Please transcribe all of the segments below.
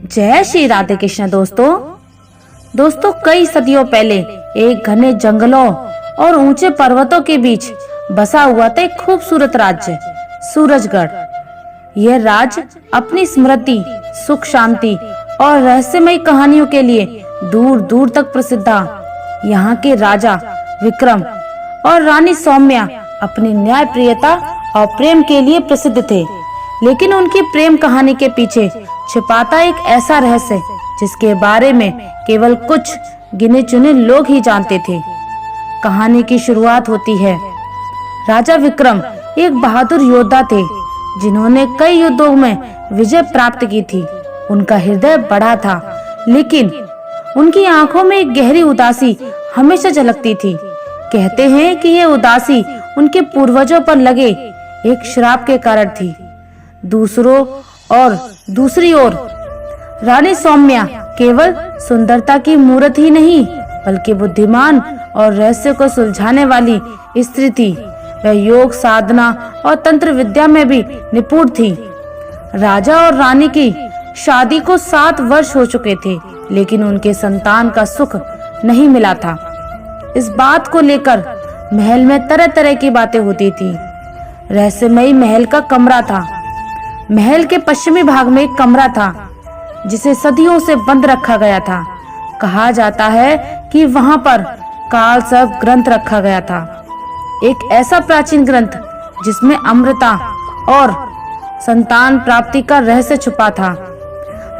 जय श्री राधे कृष्ण। दोस्तों कई सदियों पहले एक घने जंगलों और ऊंचे पर्वतों के बीच बसा हुआ था एक खूबसूरत राज्य सूरजगढ़। यह राज्य अपनी स्मृति, सुख शांति और रहस्यमयी कहानियों के लिए दूर दूर तक प्रसिद्ध था। यहाँ के राजा विक्रम और रानी सौम्या अपनी न्यायप्रियता और प्रेम के लिए प्रसिद्ध थे, लेकिन उनकी प्रेम कहानी के पीछे छिपाता एक ऐसा रहस्य जिसके बारे में केवल कुछ गिने चुने लोग ही जानते थे। कहानी की शुरुआत होती है। राजा विक्रम एक बहादुर योद्धा थे जिन्होंने कई युद्धों में विजय प्राप्त की थी। उनका हृदय बड़ा था, लेकिन उनकी आंखों में एक गहरी उदासी हमेशा झलकती थी। कहते हैं कि यह उदासी उनके पूर्वजों पर लगे एक श्राप के कारण थी। दूसरी ओर रानी सौम्या केवल सुंदरता की मूर्त ही नहीं, बल्कि बुद्धिमान और रहस्य को सुलझाने वाली स्त्री थी। वह योग साधना और तंत्र विद्या में भी निपुण थी। राजा और रानी की शादी को 7 वर्ष हो चुके थे, लेकिन उनके संतान का सुख नहीं मिला था। इस बात को लेकर महल में तरह तरह की बातें होती थी। रहस्यमयी महल का कमरा था। महल के पश्चिमी भाग में एक कमरा था जिसे सदियों से बंद रखा गया था। कहा जाता है कि वहां पर काल सर्प ग्रंथ रखा गया था, एक ऐसा प्राचीन ग्रंथ जिसमें अमृता और संतान प्राप्ति का रहस्य छुपा था।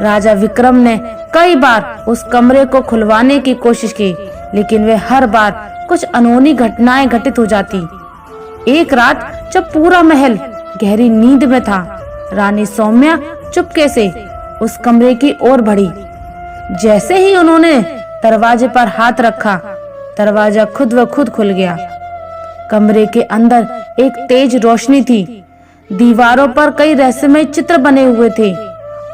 राजा विक्रम ने कई बार उस कमरे को खुलवाने की कोशिश की, लेकिन वे हर बार कुछ अनहोनी घटनाएं घटित हो जाती। एक रात जब पूरा महल गहरी नींद में था, रानी सौम्या चुपके से उस कमरे की ओर बढ़ी। जैसे ही उन्होंने दरवाजे पर हाथ रखा, दरवाजा खुद व खुद खुल गया। कमरे के अंदर एक तेज रोशनी थी। दीवारों पर कई रहस्यमय चित्र बने हुए थे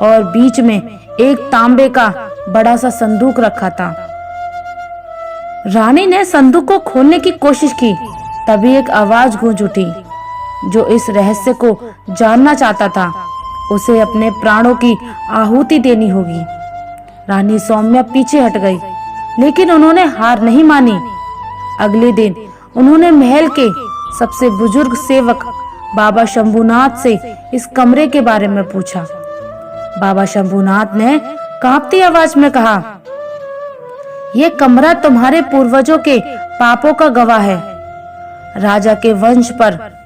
और बीच में एक तांबे का बड़ा सा संदूक रखा था। रानी ने संदूक को खोलने की कोशिश की, तभी एक आवाज गूंज उठी। जो इस रहस्य को जानना चाहता था, उसे अपने प्राणों की आहुति देनी होगी। रानी सौम्या पीछे हट गई, लेकिन उन्होंने हार नहीं मानी। अगले दिन उन्होंने महल के सबसे बुजुर्ग सेवक बाबा शंभुनाथ से इस कमरे के बारे में पूछा। बाबा शंभुनाथ ने कांपती आवाज में कहा, यह कमरा तुम्हारे पूर्वजों के पापों का गवाह है। राजा के वंश पर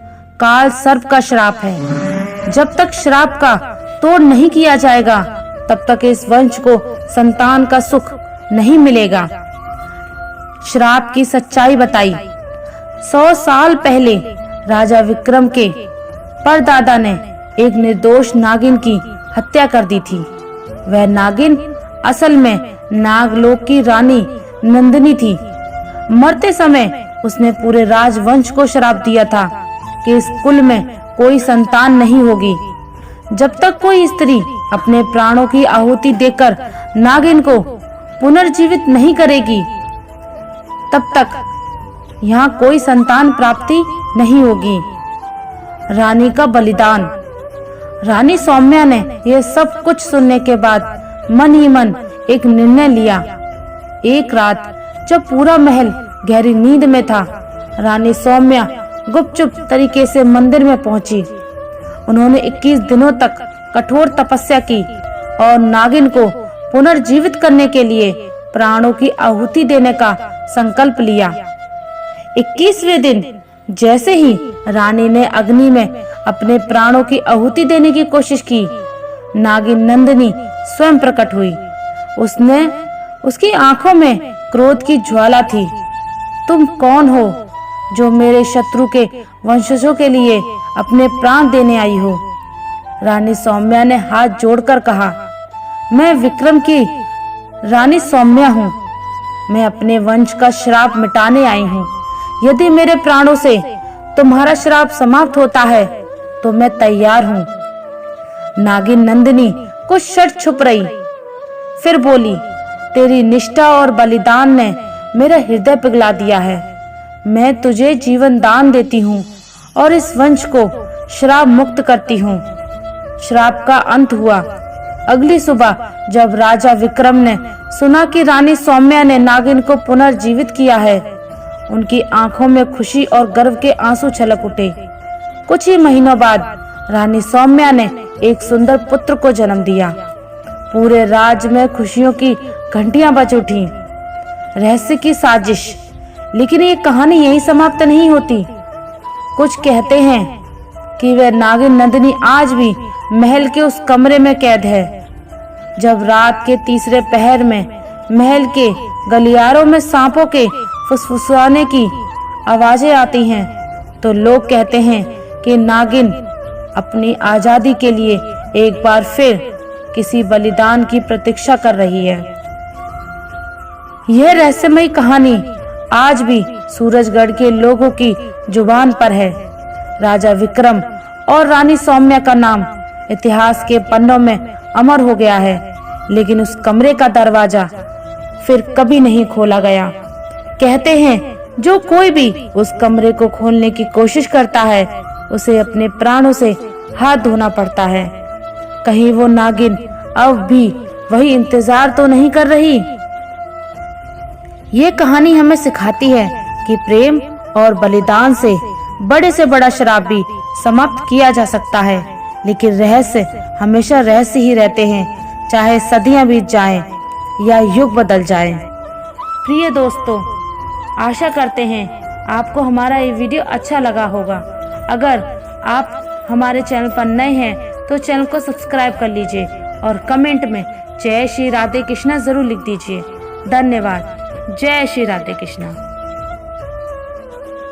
काल सर्प का श्राप है। जब तक श्राप का तोड़ नहीं किया जाएगा, तब तक इस वंश को संतान का सुख नहीं मिलेगा। श्राप की सच्चाई बताई। 100 साल पहले राजा विक्रम के परदादा ने एक निर्दोष नागिन की हत्या कर दी थी। वह नागिन असल में नागलोक की रानी नंदिनी थी। मरते समय उसने पूरे राजवंश को श्राप दिया था कि इस कुल में कोई संतान नहीं होगी। जब तक कोई स्त्री अपने प्राणों की आहुति देकर नागिन को पुनर्जीवित नहीं करेगी, तब तक यहाँ कोई संतान प्राप्ति नहीं होगी। रानी का बलिदान। रानी सौम्या ने यह सब कुछ सुनने के बाद मन ही मन एक निर्णय लिया। एक रात जब पूरा महल गहरी नींद में था, रानी सौम्या गुपचुप तरीके से मंदिर में पहुंची। उन्होंने 21 दिनों तक कठोर तपस्या की और नागिन को पुनर्जीवित करने के लिए प्राणों की आहुति देने का संकल्प लिया। 21वें दिन जैसे ही रानी ने अग्नि में अपने प्राणों की आहुति देने की कोशिश की, नागिन नंदिनी स्वयं प्रकट हुई। उसकी आंखों में क्रोध की ज्वाला थी। तुम कौन हो जो मेरे शत्रु के वंशजों के लिए अपने प्राण देने आई हो? रानी सौम्या ने हाथ जोड़कर कहा, मैं विक्रम की रानी सौम्या हूँ। मैं अपने वंश का श्राप मिटाने आई हूँ। यदि मेरे प्राणों से तुम्हारा श्राप समाप्त होता है तो मैं तैयार हूँ। नागिन नंदिनी कुछ क्षण छुप रही, फिर बोली, तेरी निष्ठा और बलिदान ने मेरा हृदय पिघला दिया है। मैं तुझे जीवन दान देती हूँ और इस वंश को श्राप मुक्त करती हूँ। श्राप का अंत हुआ। अगली सुबह जब राजा विक्रम ने सुना कि रानी सौम्या ने नागिन को पुनर्जीवित किया है, उनकी आंखों में खुशी और गर्व के आंसू छलक उठे। कुछ ही महीनों बाद रानी सौम्या ने एक सुंदर पुत्र को जन्म दिया। पूरे राज्य में खुशियों की घंटियां बज उठी। रहस्य की साजिश। लेकिन ये कहानी यहीं समाप्त नहीं होती। कुछ कहते हैं कि वह नागिन नंदिनी आज भी महल के उस कमरे में कैद है। जब रात के तीसरे पहर में महल के गलियारों में सांपों के फुसफुसाने की आवाजें आती हैं, तो लोग कहते हैं कि नागिन अपनी आजादी के लिए एक बार फिर किसी बलिदान की प्रतीक्षा कर रही है। यह रहस्यमयी कहानी आज भी सूरजगढ़ के लोगों की जुबान पर है। राजा विक्रम और रानी सौम्या का नाम इतिहास के पन्नों में अमर हो गया है, लेकिन उस कमरे का दरवाजा फिर कभी नहीं खोला गया। कहते हैं जो कोई भी उस कमरे को खोलने की कोशिश करता है, उसे अपने प्राणों से हाथ धोना पड़ता है। कहीं वो नागिन अब भी वही इंतजार तो नहीं कर रही। ये कहानी हमें सिखाती है कि प्रेम और बलिदान से बड़ा श्राप भी समाप्त किया जा सकता है, लेकिन रहस्य हमेशा रहस्य ही रहते हैं, चाहे सदियां बीत जाएं या युग बदल जाएं। प्रिय दोस्तों, आशा करते हैं आपको हमारा ये वीडियो अच्छा लगा होगा। अगर आप हमारे चैनल पर नए हैं तो चैनल को सब्सक्राइब कर लीजिए और कमेंट में जय श्री राधे कृष्णा जरूर लिख दीजिए। धन्यवाद। जय श्री राधे कृष्णा।